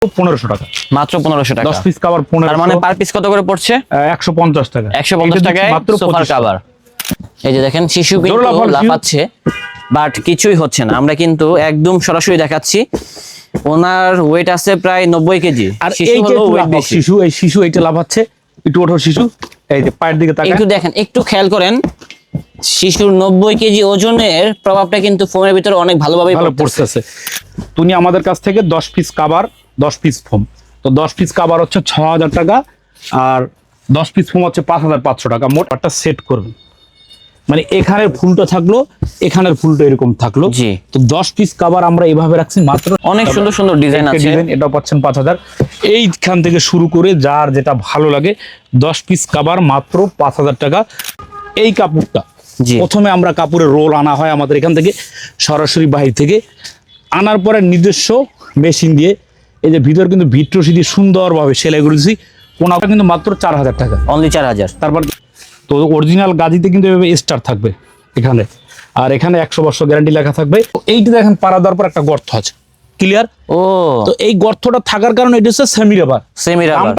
1500 টাকা, মাত্র 1500 টাকা। 10 পিস কভার 1500। তার মানে পার পিস কত করে পড়ছে? 150 টাকা। 150 টাকায় মাত্র সোফার কভার। এই যে দেখেন শিশু কিন্তু লাফাচ্ছে, বাট কিছুই হচ্ছে না। আমরা কিন্তু একদম সরাসরি দেখাচ্ছি। ওনার ওয়েট আছে প্রায় 90 কেজি। আর শিশু হলো ওয়েট বেশি। শিশু এইটা লাফাচ্ছে, একটু ওঠো শিশু, এই যে পায়ের দিকে তাকান, একটু দেখেন, একটু খেয়াল করেন। শিশুর 90 কেজি ওজনের প্রভাবটা কিন্তু ফোমের ভিতরে অনেক ভালোভাবে পড়তেছে। তুমি আমাদের কাছ থেকে 10 পিস কভার, 10 পিস ফোম, তো 10 পিস কভার হচ্ছে 6000 টাকা, আর 10 পিস ফোম হচ্ছে 5500 টাকা। মোট একটা সেট করবেন, মানে এখানের ফুলটা থাকলো, এখানের ফুলটা এরকম থাকলো। জি। তো 10 পিস কভার আমরা এইভাবে রাখছি মাত্র। অনেক সুন্দর সুন্দর ডিজাইন আছে। এটা পাচ্ছেন 5000। এইখান থেকে শুরু করে যার যেটা ভালো লাগে, 10 পিস কভার মাত্র 5000 টাকা। এই কাপড়টা প্রথমে আমরা কাপড়ের রোল আনা হয় আমাদের এখান থেকে, সরাসরি বাহির থেকে আনার পরে নিজস্ব মেশিন দিয়ে এই যে ভিতর কিন্তু ভিট্রোসি দিয়ে সুন্দরভাবে সেলাই করেছি। ওনাটা কিন্তু মাত্র 4000 টাকা, অনলি 4000। তারপর তো অরিজিনাল গাজিতে কিন্তু এভাবে স্টার থাকবে এখানে, আর এখানে 100 বছর গ্যারান্টি লেখা থাকবে। এইটা দেখেন পাড়া দেওয়ার পর একটা গর্ত আছে, ক্লিয়ার? ও, তো এই গর্তটা থাকার কারণে এটা হচ্ছে সেমি রাবার। Semi rubber.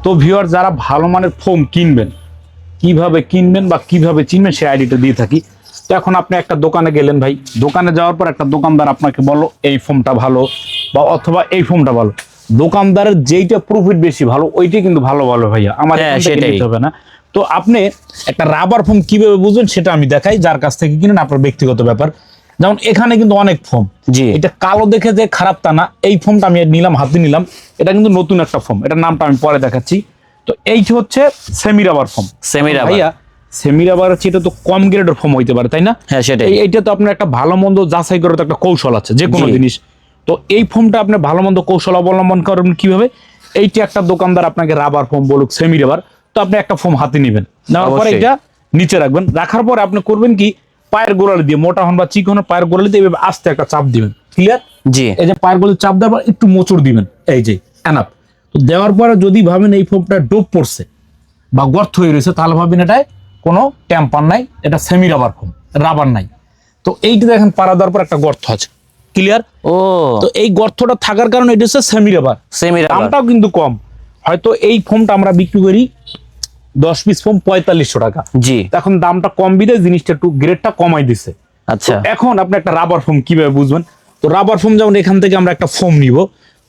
তো ভিউয়ার, যারা ভালো মানের ফোম কিনবেন, কিভাবে কিনবেন বা কিভাবে চিনবেন সেই আইডিটা দিয়ে থাকি। তো এখন আপনি একটা দোকানে গেলেন ভাই, দোকানে যাওয়ার পর একটা দোকানদার আপনাকে বললো এই ফোমটা ভালো বা অথবা এই ফোমটা ভালো, দোকানদারের যেইটা প্রফিট বেশি ভালো ওইটাই কিন্তু ভালো ভালো ভাইয়া, আমার সেটা নিতে হবে না। তো আপনি একটা রাবার ফোম কিভাবে বুঝবেন সেটা আমি দেখাই, যার কাছ থেকে কিনেন আপনার ব্যক্তিগত ব্যাপার। যেমন এখানে কিন্তু অনেক ফোম, জি, এটা কালো দেখে যে খারাপ তা না। এই ফোমটা আমি নিলাম, হাতে নিলাম, এটা কিন্তু নতুন একটা ফোম, এটার নামটা আমি পরে দেখাচ্ছি। তো এইটা হচ্ছে semi rubber foam. Semi rubber ভাইয়া, সেমি রাবার হচ্ছে, এটা তো কম গ্রেডের ফোম হইতে পারে, তাই না? হ্যাঁ, সেটাই। এইটা তো আপনার একটা ভালো মন্দ যাচাই করার তো একটা কৌশল আছে যে কোনো জিনিস। তো এই ফোমটা আপনি ভালো মন্দ কৌশল অবলম্বন করবেন কিভাবে। এইটা একটা দোকানদার আপনাকে রাবার ফোম বলুক, সেমি রাবার, তো আপনি একটা ফোম হাতে নেবেন, নেওয়ার পরে এটা নিচে রাখবেন। রাখার পরে আপনি করবেন কি, পায়ের গোড়ালি দিয়ে, মোটা হন বা চিকন পায়ের গোড়ালি দিয়ে এভাবে আস্তে একটা চাপ দিবেন, ক্লিয়ার? জি। এই যে পায়ের গোড়ালি চাপ দেওয়ার একটু মোচড় দিবেন, এই যে এনাফ। তো দেওয়ার পরে যদি ভাবেন এই ফোমটা ডোপ পড়ছে বা গর্ত হয়ে রয়েছে, তাহলে ভাবেন এটায় কোনো ট্যাম্পার নাই, এটা সেমি রাবার ফোম, রাবার নাই। তো এইটা দেখেন পাড়া দেওয়ার পর একটা গর্ত আছে, ক্লিয়ার? ও, তো এই গর্তটা থাকার কারণে এটা হচ্ছে সেমি রাবার। সেমি রাবার, দামটাও কিন্তু কম। হয়তো এই ফোমটা আমরা বিক্রি করি 10 পিস ফোম 4500 টাকা। জি। এখন দামটা কম বিদে জিনিসটা একটু গ্রেডটা কমাই দিছে। আচ্ছা, এখন আপনি একটা রাবার ফোম কিভাবে বুঝবেন? তো রাবার ফোম যেমন এখান থেকে আমরা একটা ফোম নিব,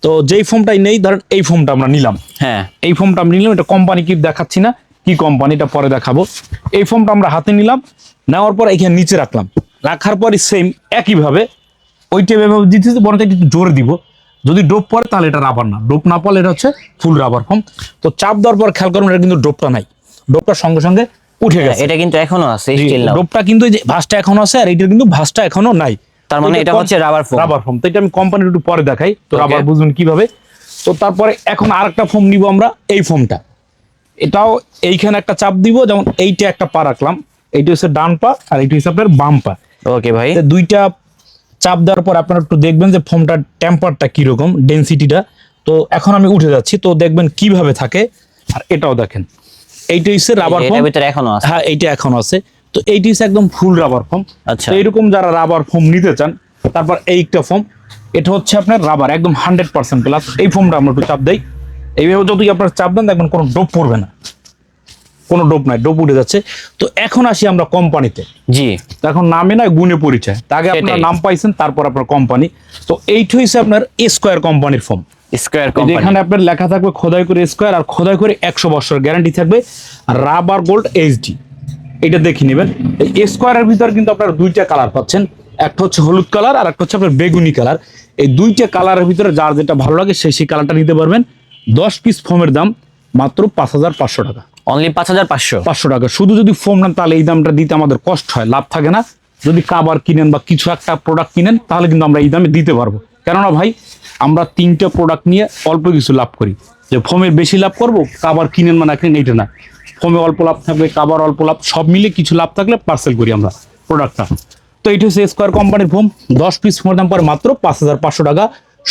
তো যেই ফোমটাই নেই, ধরেন এই ফোমটা আমরা নিলাম, হ্যাঁ, এই ফোমটা আমরা নিলাম, এটা কোম্পানি কি দেখাচ্ছি না, কি কোম্পানি এটা পরে দেখাবো। এই ফোমটা আমরা হাতে নিলাম, নেওয়ার পর এখানে নিচে রাখলাম, রাখার পরে সেম একইভাবে ওইটা এভাবে দিতেছি, বরং একটু জোরে দিব। যদি ডোপ পড়ে তাহলে এটা রাবার না, ডোপ না পড়লে এটা হচ্ছে ফুল রাবার ফোম। তো চাপ দেওয়ার পর খেয়াল করুন, এটা কিন্তু ডোপটা নাই, ডোপটা সঙ্গে সঙ্গে উঠে গেছে। এটা কিন্তু এখনো আছে, ডোপটা কিন্তু এই যে ভাঁজটা এখনো আছে, আর এইটার কিন্তু ভাঁজটা এখনো নাই। তার মানে এটা হচ্ছে রাবার ফোম। Rubber foam. তো এটা আমি কোম্পানির একটু পরে দেখাই, তো রাবার বুঝুন কিভাবে। তো তারপরে এখন আরেকটা ফোম নিব আমরা, এই ফোমটা, এটাও এইখানে একটা চাপ দিব, যেমন এইটা একটা পা রাখলাম, এইটা হচ্ছে ডান পা আর এইটা হচ্ছে আপনার বাম পা। ওকে ভাই, দুইটা চাপ দেওয়ার পর আপনারা একটু দেখবেন যে ফোমটার টেম্পারটা কিরকম, ডেনসিটিটা। তো এখন আমি উঠে যাচ্ছি, তো দেখবেন কিভাবে থাকে। আর এটাও দেখেন, এইটা হচ্ছে রাবার ফোম, ভিতরে এখনো আছে। হ্যাঁ, এইটা এখনো আছে। তো এইটা হচ্ছে একদম ফুল রাবার ফোম। আচ্ছা, এইরকম যারা রাবার ফোম নিতে চান, তারপর এইটা ফোম, এটা হচ্ছে আপনার রাবার একদম 100% প্লাস। এই ফোমটা আমরা একটু চাপ দেই, এইভাবে যতই আপনার চাপ দেন দেখবেন কোনো ডোপ পড়বে না, কোনো ডোপ নাই, ডোপ উঠে যাচ্ছে। তো এখন আসি আমরা কোম্পানিতে। জি। এখন নামে না গুণে পরিচয়, আগে আপনার নাম পাইছেন, তারপর আপনার কোম্পানি। তো এইটা হচ্ছে আপনার স্কয়ার কোম্পানির ফোম। স্কয়ার কোম্পানি, এখানে আপনার লেখা থাকবে খোদাই করে স্কয়ার, আর খোদাই করে 100 বছর গ্যারান্টি থাকবে, আর রাবার গোল্ড এইচডি। এটা দেখে নেবেন। এই স্কয়ারের ভিতর কিন্তু আপনার দুইটা কালার পাচ্ছেন, একটা হচ্ছে হলুদ কালার আর একটা হচ্ছে আপনার বেগুনি কালার। এই দুইটা কালারের ভিতরে যার যেটা ভালো লাগে সেই কালারটা নিতে পারবেন। 10 পিস ফোমের দাম মাত্র 5500 টাকা, অনলি 5500 টাকা। শুধু যদি ফোম নেন তাহলে এই দামটা দিতে আমাদের কষ্ট হয়, লাভ থাকে না। যদি কাবার কিনেন বা কিছু একটা প্রোডাক্ট কিনেন তাহলে কিন্তু আমরা এই দামে দিতে পারবো। কেননা ভাই, আমরা 3টা প্রোডাক্ট নিয়ে অল্প কিছু লাভ করি। যে ফোমে বেশি লাভ করব, কাবার কিনেন মানে কিনেন, এইটা না। ফোমে অল্প লাভ থাকবে, কাবার অল্প লাভ, সব মিলে কিছু লাভ থাকলে পার্সেল করি আমরা প্রোডাক্টটা। তো এইটা হচ্ছে স্কয়ার কোম্পানির ফোম। 10 পিস ফোমের দাম পরে মাত্র 5500 টাকা।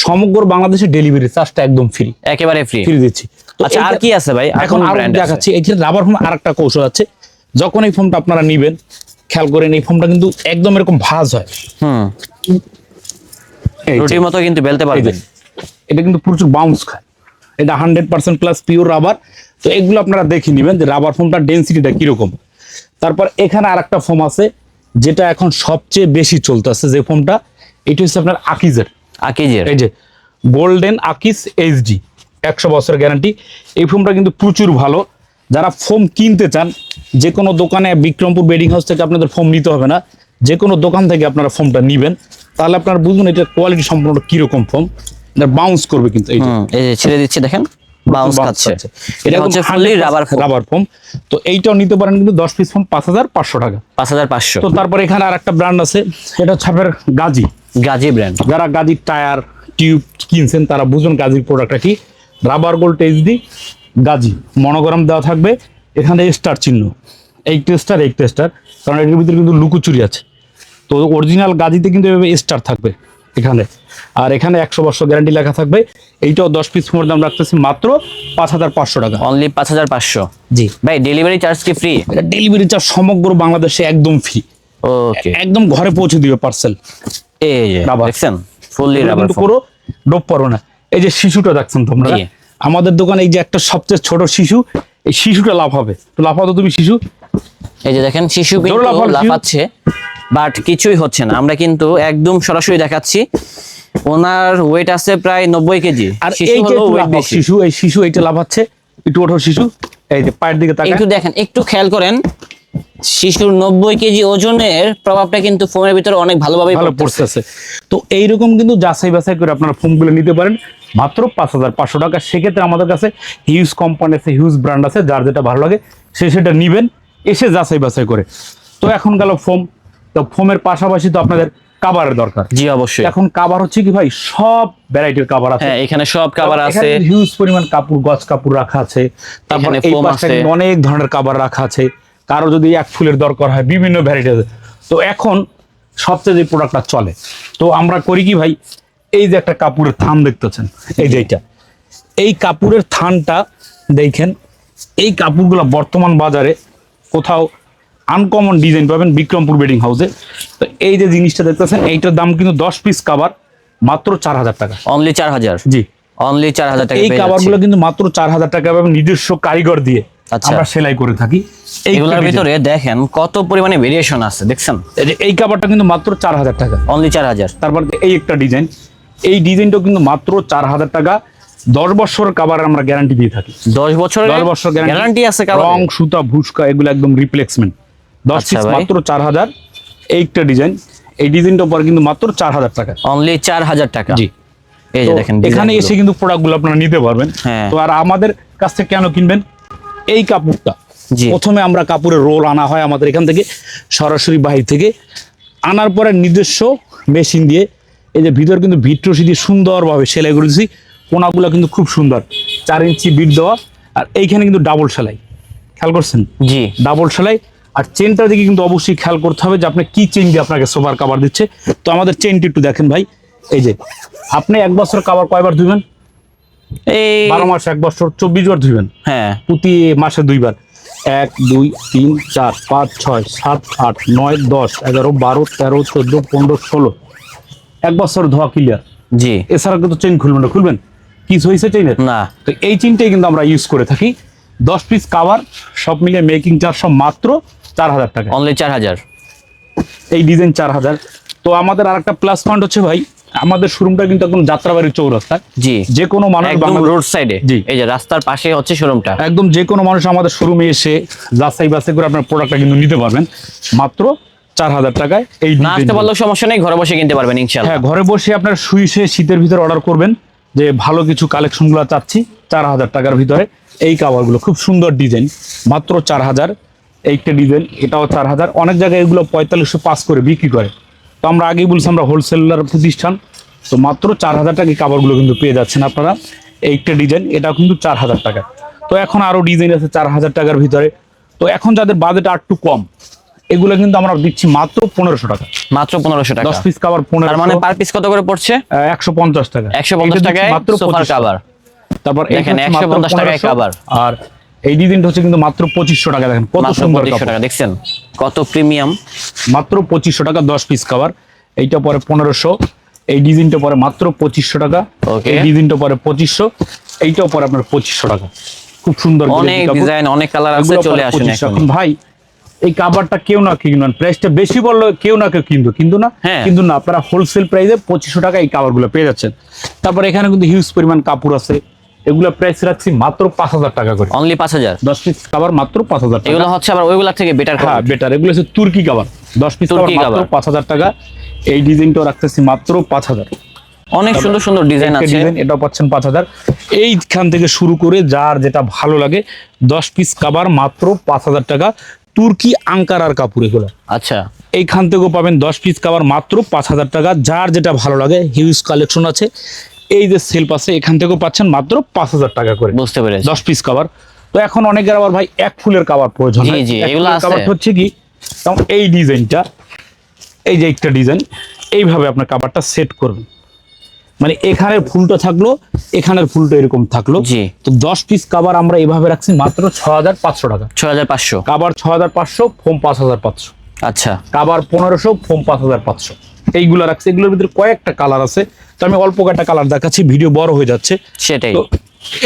সমগ্র বাংলাদেশে ডেলিভারি চার্জটা একদম ফ্রি, একেবারে ফ্রি দিচ্ছি। আচ্ছা, আর কি আছে ভাই? এখন আরো দেখাচ্ছি। এই রাবার ফোম আরেকটা কৌশল আছে। যখন এই ফোমটা আপনারা নিবেন, খেয়াল করেন এই ফোমটা কিন্তু একদম এরকম ভাঁজ হয়। এই যে, রুটির মতো কিন্তু বেলতে এই যে, পারবেন। এটা কিন্তু প্রচুর বাউন্স খায়। এটা 100% প্লাস পিওর রাবার। তো এগুলো আপনারা দেখে নেবেন যে রাবার ফোমটার ডেন্সিটিটা কিরকম। তারপর এখানে আরেকটা ফোম আছে যেটা এখন সবচেয়ে বেশি চলতেছে, যে ফোমটা এটা হচ্ছে আপনার আকিজের। আকিজের এই যে গোল্ডেন আকিস এইচডি 100 বছরের গ্যারান্টি। এই ফোমটা কিন্তু প্রচুর ভালো। যারা ফোম কিনতে চান, যে কোনো দোকানে, বিক্রমপুর বেডিং হাউস থেকে আপনাদের ফোম নিতে হবে না, যে কোনো দোকান থেকে আপনারা ফোমটা নিবেন, তাহলে আপনারা বুঝবেন এটার কোয়ালিটি সম্পূর্ণ কিরকম ফোম। এটা বাউন্স করবে কিন্তু এই যে এই যে ছেড়ে দিচ্ছে দেখেন, বাউন্স খাচ্ছে। এটা হচ্ছে ফুললি রাবার ফোম। তো এইটাও নিতে পারেন কিন্তু 10 পিস ফোম 5500 টাকা। 5500। তো তারপর এখানে আরেকটা ব্র্যান্ড আছে, এটা হচ্ছে আপনার গাজী। গাজী ব্র্যান্ড। যারা গাজীর টায়ার টিউব কিনছেন তারা বুঝুন গাজীর প্রোডাক্টটা কি। Rubber gold HD Gazi, monogram দেওয়া থাকবে, এখানে স্টার চিহ্ন, এই টেস্টার, কারণ এটার ভিতরে কিন্তু লুকোচুরি আছে। তো অরিজিনাল গাজীতে কিন্তু এভাবে স্টার থাকবে এখানে। আর এখানে 100 বছর গ্যারান্টি লেখা থাকবে। এইটাও 10 পিস ফোমের দাম রাখতেছি মাত্র 5500 টাকা। অনলি 5500। জি ভাই ডেলিভারি চার্জ কি ফ্রি? এটা ডেলিভারি চার্জ সমগ্র বাংলাদেশে একদম ফ্রি। ওকে, একদম ঘরে পৌঁছে দিবে পার্সেল। এই যে রাবার। দেখছেন ফুললি রাবার কিন্তু পুরো ডোপ পারো না। এই যে শিশুটা দেখছেন তোমরা, জি। আমাদের দোকানে এই যে একটা সবচেয়ে ছোট শিশু, এই শিশুটা লাভ হবে। তো লাফাও তো তুমি শিশু। এই যে দেখেন শিশু জোরে কিন্তু লাফাও, শিশু। লাফাচ্ছে, বাট কিছুই হচ্ছে না। আমরা কিন্তু একদম সরাসরি দেখাচ্ছি। ওনার ওয়েট আছে প্রায় 90 কেজি। আর শিশু এই যে হলো একটু ওয়েট লাফাও, বেশি। শিশু, এই শিশু এইটা লাফাচ্ছে, একটু ওঠো শিশু। এই যে পায়ের দিকে তাকায়। একটু দেখেন, একটু খেয়াল করেন, শিশুর 90 কেজি ওজনের প্রভাবটা কিন্তু ফোনের ভিতরে অনেক ভালোভাবে ভালো পড়তেছে। তো এইরকম কিন্তু যাচাই বাছাই করে আপনারা ফোনগুলো নিতে পারেন মাত্র 5500 টাকা। সেক্ষেত্রে আমাদের কাছে হিউজ কোম্পানি আছে, হিউজ ব্র্যান্ড আছে, যার যেটা ভালো লাগে সে সেটা নিবেন এসে যাচাই বাছাই করে। তো এখন গেল ফোম। তো ফোমের পাশাপাশি তো আপনাদের কাভারের দরকার। জি অবশ্যই। এখন কাভার হচ্ছে কি ভাই, সব ভ্যারাইটির কাভার আছে। হ্যাঁ, এখানে সব কাভার আছে। হিউজ পরিমাণ কাপড়, গজ কাপড় রাখা আছে। তারপর এখানে এই foam পাশে আছে। অনেক ধরনের কাভার রাখা আছে। কারো যদি এক ফুলের দরকার হয়, বিভিন্ন ভ্যারাইটি আছে। তো এখন সবচেয়ে যে প্রোডাক্টটা চলে, তো আমরা করি কি ভাই, এই যে একটা কাপড়ের থান দেখতেছেন, এই যে এইটা, এই কাপড়ের থানটা দেখেন। এই কাপড়গুলো বর্তমান বাজারে কোথাও আনকমন ডিজাইন পাবেন বিক্রমপুর বেডিং হাউসে। তো এই যে জিনিসটা দেখতেছেন, এইটার দাম কিন্তু 10 পিস কাভার মাত্র 4000 টাকা। অনলি 4000। জি, অনলি 4000 টাকা এই পেয়ে কাভারগুলো যাচ্ছি। কিন্তু মাত্র 4000 টাকা পাবেন, নিজস্ব কারিগর দিয়ে আচ্ছা। আমরা সেলাই করে থাকি। এগুলোর ভিতরে দেখেন কত পরিমাণে ভেরিয়েশন আছে, দেখছেন? এই কাভারটা কিন্তু মাত্র 4000 টাকা। অনলি 4000। তারপর এই একটা ডিজাইন, এই ডিজাইনটাও কিন্তু মাত্র 4000 টাকা। 10 বছরের কাভার আমরা গ্যারান্টি দিয়ে থাকি। 10 বছরের 10 বছর গ্যারান্টি আছে রং, কাভারে? সুতা, ভুসকা এগুলো একদম রিপ্লেসমেন্ট। 10 আচ্ছা পিস ভাই। মাত্র 4000। এই একটা ডিজাইন, এই ডিজাইনটার পর কিন্তু মাত্র 4000 টাকা। অনলি 4000 টাকা। জি। এই যে তো দেখেন এখানে ডিজাইনগুলো। এসে কিন্তু প্রোডাক্টগুলো আপনারা নিতে পারবেন। হ্যাঁ। তো আর আমাদের কাছ থেকে কেন কিনবেন, এই কাপড়টা জি। প্রথমে আমরা কাপড়ের রোল আনা হয় আমাদের এখান থেকে, সরাসরি বাহির থেকে আনার পরে নিজস্ব মেশিন দিয়ে এই যে ভিতর কিন্তু ভিট রশি দিয়ে সুন্দরভাবে সেলাই করেছি। কোনাগুলো কিন্তু খুব সুন্দর, 4 ইঞ্চি বিট দেওয়া। আর এইখানে কিন্তু ডাবল সেলাই, খেয়াল করছেন? জি। ডাবল সেলাই। আর চেনটার দিকে কিন্তু অবশ্যই খেয়াল করতে হবে যে আপনি কি চেন দিয়ে আপনাকে সোফার কাভার দিচ্ছে। তো আমাদের চেনটি একটু দেখেন ভাই, এই যে আপনি 1 বছর কাভার কয়বার ধুবেন? এই 12 মাস 1 বছর 24 বার ধুবেন। হ্যাঁ, প্রতি মাসে 2 বার। 1 2 3 4 5 6 7 8 9 10 11 12 13 14 15 16, 1 বছর ধোয়া ক্লিয়ার। জি। এছাড়া কিন্তু চেইন খুলবেন না, খুলবেন কিছু হয়েছে চেইনের? না। তো এই চেইনটাই কিন্তু আমরা ইউজ করে থাকি। 10 পিস কাভার সব মিলে মেকিং চার্জ সব মাত্র 4000 টাকা। অনলি 4000। এই ডিজাইন 4000। তো আমাদের আরেকটা প্লাস পয়েন্ট হচ্ছে ভাই, আমাদের শোরুমটা কিন্তু একদম যাত্রাবাড়ির চৌরাস্তায়। জি। যে কোনো মানুষ একদম রোড সাইডে। জি। এই যে রাস্তার পাশে হচ্ছে শোরুমটা। একদম যে কোনো মানুষ আমাদের শোরুমে এসে যাচাই বাছাই করে আপনার প্রোডাক্টটা কিন্তু নিতে পারবেন মাত্র 4000 টাকায়। এই না আসতে পারলেও সমস্যা নেই, ঘরে বসে কিনতে পারবেন ইনশাআল্লাহ। হ্যাঁ, ঘরে বসে আপনার শুইছে শীতের ভিতরে অর্ডার করবেন যে ভালো কিছু কালেকশনগুলো চাচ্ছি 4000 টাকার ভিতরে। এই কাভারগুলো খুব সুন্দর ডিজাইন, মাত্র 4000। এইটা ডিজাইন, এটাও 4000। অনেক জায়গায় এগুলো 4505 করে বিক্রি করে। তো আমরা আগেই বলছি আমরা হোলসেলার প্রতিষ্ঠান। তো মাত্র 4000 টাকা কাভারগুলো কিন্তু পেয়ে যাচ্ছেন আপনারা। এইটা ডিজাইন, এটাও কিন্তু 4000 টাকা। তো এখন আরো ডিজাইন আছে 4000 টাকার ভিতরে। তো এখন যাদের বাজেট আর একটু কম, এগুলো কিন্তু আমরা দিচ্ছি মাত্র 1500 টাকা। মাত্র 1500 টাকা। 10 পিস কাভার 1500। তার মানে পার পিস কত করে পড়ছে? 150 টাকা। 150 এটা দিচ্ছি টাকায় মাত্র সোফার 2500 কাভার। তারপর দেখেন, এইটা হচ্ছে মাত্র 150 টাকায় 1500। কাভার। আর এই ডিজাইনটা হচ্ছে কিন্তু মাত্র 2500 টাকা। দেখেন কত মাত্র সুন্দর 2500 কাপড়, টাকা, দেখছেন কত প্রিমিয়াম। মাত্র 2500 টাকা 10 পিস কভার। এইটা পরে 1500, এই ডিজাইনটা পরে মাত্র 2500 টাকা, Okay. এই ডিজাইনটা পরে 2500, এইটাও পরে আপনার 2500 টাকা। খুব সুন্দর অনেক কাপড়। ডিজাইন, অনেক কালার আছে, এগুলো চলে পরে আসুন 2500। এখন। এখন ভাই এই কাভারটা কেউ না কিনুন, প্রাইসটা বেশি বললো কেউ না কেউ কিন্তু না, হ্যাঁ। কিন্তু না, আপনারা হোলসেল প্রাইসে 2500 টাকা এই কাভারগুলো পেয়ে যাচ্ছেন। তারপর এখানে কিন্তু হিউজ পরিমাণ কাপড় আছে, এগুলো প্রাইস রাখছি মাত্র 5000 টাকা করে। অনলি 5000। 10 পিস কাভার মাত্র 5000 টাকা। এগুলো হচ্ছে আবার ওইগুলা থেকে বেটার। হ্যাঁ বেটার, এগুলো হচ্ছে তুর্কি কাভার, 10 পিস কাভার তুর্কি মাত্র কাভার। 5000 টাকা। এই ডিজাইনটাও রাখতেছি মাত্র 5000। অনেক সুন্দর সুন্দর ডিজাইন একটা আছে। ডিজাইন এটাও পাচ্ছেন 5000। এইখান থেকে শুরু করে যার যেটা ভালো লাগে 10 পিস কাভার মাত্র 5000 টাকা। তুর্কি আঙ্কারার কাপড় এগুলো। আচ্ছা, এইখান থেকেও পাবেন 10 পিস কাভার মাত্র 5000 টাকা। যার যেটা ভালো লাগে, হিউজ কালেকশন আছে। এই যে সেলফ আছে, এখান থেকেও পাচ্ছেন মাত্র 5000 টাকা করে বুঝতে পেরেছি। 10 পিস কাভার। তো এখন অনেকের আবার ভাই এক ফুলের কাভার প্রয়োজন জি, হয়। জি, এক এগুলো ফুলের আছে। কাভারটা হচ্ছে কি, যেমন এই ডিজাইনটা, এই যে একটা ডিজাইন, এইভাবে আপনার কাভারটা সেট করবেন, মানে এখানের ফুলটা থাকলো, এখানের ফুলটা এরকম থাকলো। জি। তো 10 পিস কাভার আমরা এইভাবে রাখছি মাত্র 6500 টাকা। 6500। Cover 6500, foam 5500। আচ্ছা, কাভার 1500, ফোম 5500। এইগুলো রাখছি। এগুলোর ভিতরে কয়েকটা কালার আছে, তো আমি অল্প কয়েকটা কালার দেখাচ্ছি, ভিডিও বড় হয়ে যাচ্ছে। সেটাই। তো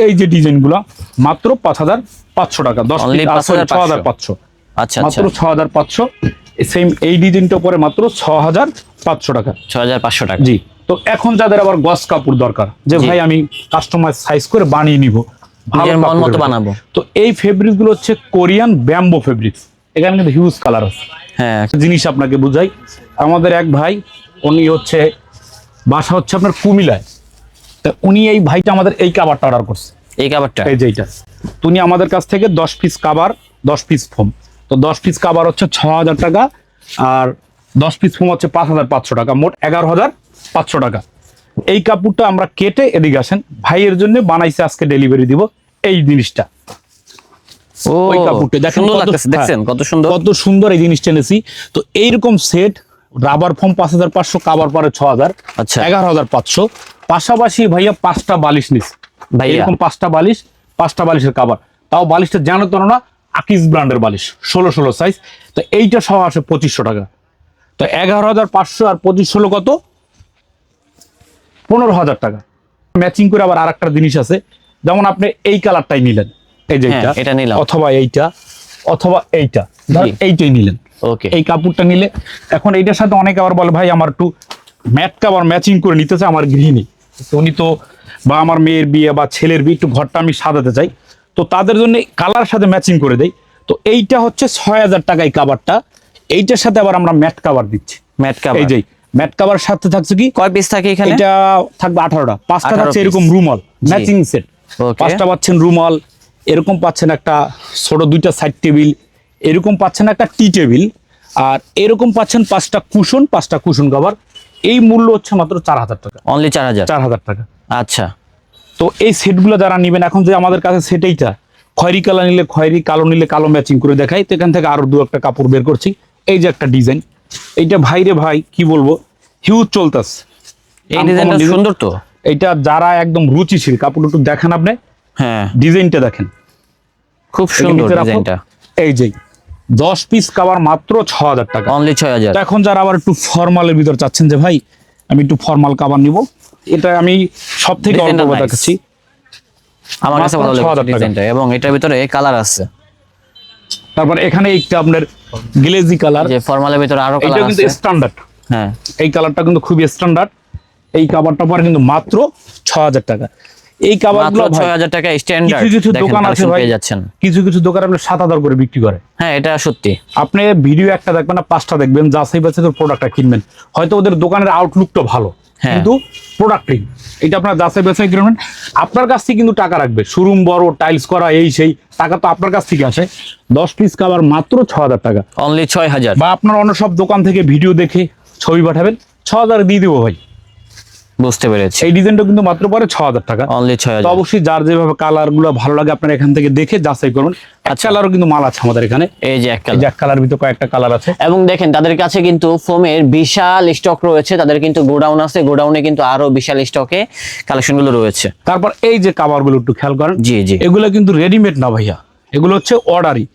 এই যে ডিজাইনগুলো মাত্র 5500 টাকা। 10 Only পিস 6500। আচ্ছা, মাত্র আচ্ছা, 6500। সেম এই ডিজাইনটা পরে মাত্র 6500 টাকা। 6500 টাকা। জি। তো এখন যাদের আবার গস কাপড় দরকার, যে জি। ভাই আমি কাস্টমাইজ সাইজ করে বানিয়ে নিব, ভালো নিজের মন কাপড়ের মতো ভিতরে। বানাবো। তো এই ফেব্রিক গুলো হচ্ছে কোরিয়ান ব্যাম্বো ফেব্রিক্স। এখানে কিন্তু হিউজ কালার আছে। হ্যাঁ, একটা জিনিস আপনাকে বুঝাই, আমাদের এক ভাই, উনি হচ্ছে বাসা হচ্ছে আপনার কুমিল্লায়, তা উনি এই ভাইটা আমাদের এই কাভারটা অর্ডার করছে, এই কাভারটা। এই যে এইটা। তো উনি আমাদের কাছ থেকে 10 পিস কাভার, 10 পিস ফোম, তো 10 পিস কাভার হচ্ছে 6000 টাকা, আর 10 পিস ফোম হচ্ছে 5500 টাকা, মোট 11500 টাকা। এই কাপড়টা আমরা কেটে এদিকে আসেন, ভাইয়ের জন্য বানাইছে, আজকে ডেলিভারি দিব এই জিনিসটা। ও, ওই কাপড়টা দেখেন সুন্দর কত- লাগতেছে, দেখছেন হ্যাঁ, কত সুন্দর। কত সুন্দর এই জিনিসটা এনেছি। তো এইরকম সেট, রাবার ফোম 5500, কাভার পরে 6000, আচ্ছা। 11500। পাশাপাশি ভাইয়া 5টা বালিশ নিচ্ছে, ভাইয়া। এরকম 5টা বালিশ, 5টা বালিশের কাভার, তাও বালিশটা জানো তো না, আকিস ব্র্যান্ডের বালিশ, 16 সাইজ। তো এইটা সহ আসে 2500 টাকা। তো 11500 আর 25 কত, 15000 টাকা। ম্যাচিং করে আবার আরেকটা জিনিস আছে, যেমন আপনি এই কালারটাই নিলেন, এই যে হ্যাঁ, এইটা, এটা নিলাম। অথবা এইটা, অথবা এইটা, ধরেন জি। এইটাই নিলেন, ওকে। এই কাপড়টা নিলে। এখন এইটার সাথে অনেকে আবার বলে ভাই আমার একটু ম্যাট কাভার ম্যাচিং করে নিতে চাই আমার গৃহিণী, তো উনি তো, বা আমার মেয়ের বিয়ে বা ছেলের বিয়ে, একটু ঘরটা আমি সাজাতে চাই, তো তাদের জন্য কালার সাথে ম্যাচিং করে দেই। তো এইটা হচ্ছে 6000 টাকা এই কাভারটা। এইটার সাথে আবার আমরা ম্যাট কাভার দিচ্ছি। Mat cover. এই যে ম্যাট কাভার সাথে থাকছে কি, কয় পিস থাকে এখানে? এটা থাকবে 18টা, 5টা 18 থাকছে piece। এরকম রুমাল জি। Matching set, Okay. 5টা পাচ্ছেন রুমাল, এরকম পাচ্ছেন একটা ছোট 2টা সাইড টেবিল, এরকম পাচ্ছেন একটা টি টেবিল, আর এরকম পাচ্ছেন 5টা কুশন, 5টা কুশন কভার। এই মূল্য হচ্ছে মাত্র 4000 টাকা। অনলি 4000। 4000 টাকা। আচ্ছা, তো এই সেটগুলো যারা নেবেন, এখন যে আমাদের কাছে সেট এইটা, খয়েরি কালার নিলে খয়েরি, কালো নিলে কালো ম্যাচিং করে দেখাই। তো এখান থেকে আরো 2-1টা কাপড় বের করছি। এই যে একটা ডিজাইন, এইটা ভাই রে ভাই কি বলবো, হিউজ চলতেছে। এই ডিজাইনটা সুন্দর তো। এইটা যারা একদম রুচিশীল, কাপড় একটু দেখেন আপনি, হ্যাঁ, ডিজাইনটা দেখেন, খুব এটার সুন্দর নিচে রাখো। ডিজাইনটা। এই যে 10 পিস কাভার মাত্র 6000 টাকা। অনলি 6000। তো এখন যারা আবার একটু ফর্মালের ভিতর চাচ্ছেন, যে ভাই আমি একটু ফর্মাল কাভার নিব, এটা আমি সব থেকে অল্প ডিজাইনটা nice। দেখাচ্ছি। আমার কাছে মাত্র ভালো 6000 লাগছে টাকা। ডিজাইনটা, এবং এটার ভিতরে কালার আছে। তারপর এখানে একটা আপনার গ্লেজি কালার, যে ফর্মালের ভিতরে আরো এটা কালার কিন্তু আছে। স্ট্যান্ডার্ড। হ্যাঁ, এই কালারটা কিন্তু খুবই স্ট্যান্ডার্ড। এই কাভারটা পরে কিন্তু মাত্র 6000 টাকা। এই মাত্র কাভারগুলো ভাই 6000 টাকা স্ট্যান্ডার্ড। কিছু কিছু দোকান আছে ভাই, পেয়ে যাচ্ছেন। কিছু কিছু দোকান আপনি 7000 করে বিক্রি করে। হ্যাঁ, এটা সত্যি। আপনি ভিডিও একটা দেখবেন না, 5টা দেখবেন, যাচাই বাছাই করে প্রোডাক্টটা কিনবেন। হয়তো ওদের দোকানের আউটলুকটা ভালো, হ্যাঁ। কিন্তু প্রোডাক্টিং, এটা আপনার যাচাই বাছাই করবেন। আপনার কাছ থেকে কিন্তু টাকা রাখবে, শোরুম বড়, টাইলস করা, এই সেই, টাকা তো আপনার কাছ থেকে আসে। 10 পিস কাভার মাত্র 6000 টাকা। অনলি 6000। বা আপনার অন্য সব দোকান থেকে ভিডিও দেখে ছবি পাঠাবেন, 6000 দিয়ে দেবো ভাই। বুঝতে পেরেছি। এই ডিজাইনটা কিন্তু মাত্র পরে 6000 টাকা। অনলি তো 6000। অবশ্যই যার যেভাবে কালার গুলো ভালো লাগে আপনার এখান থেকে দেখে যাচাই করুন। কালারও কিন্তু মাল আছে আমাদের এখানে, এই যে এক এই কালার। যে এক কালার ভিতরে কয়েকটা কালার আছে। এবং দেখেন তাদের কাছে কিন্তু ফোমের বিশাল স্টক রয়েছে, তাদের কিন্তু গোডাউন আছে, গোডাউনে কিন্তু আরো বিশাল স্টকে কালেকশন গুলো রয়েছে। তারপর এই যে কাভার গুলো একটু খেয়াল করেন, জি, জি। এগুলো কিন্তু রেডিমেড না ভাইয়া, এগুলো হচ্ছে অর্ডারই,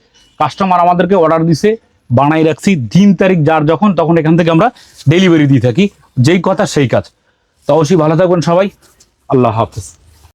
কাস্টমার আমাদেরকে অর্ডার দিছে, বানাই রাখছি, দিন তারিখ যার যখন তখন এখান থেকে আমরা ডেলিভারি দিয়ে থাকি, যেই কথা সেই কাজ। তো অবশ্যই ভালো থাকবেন সবাই, আল্লাহ হাফেজ।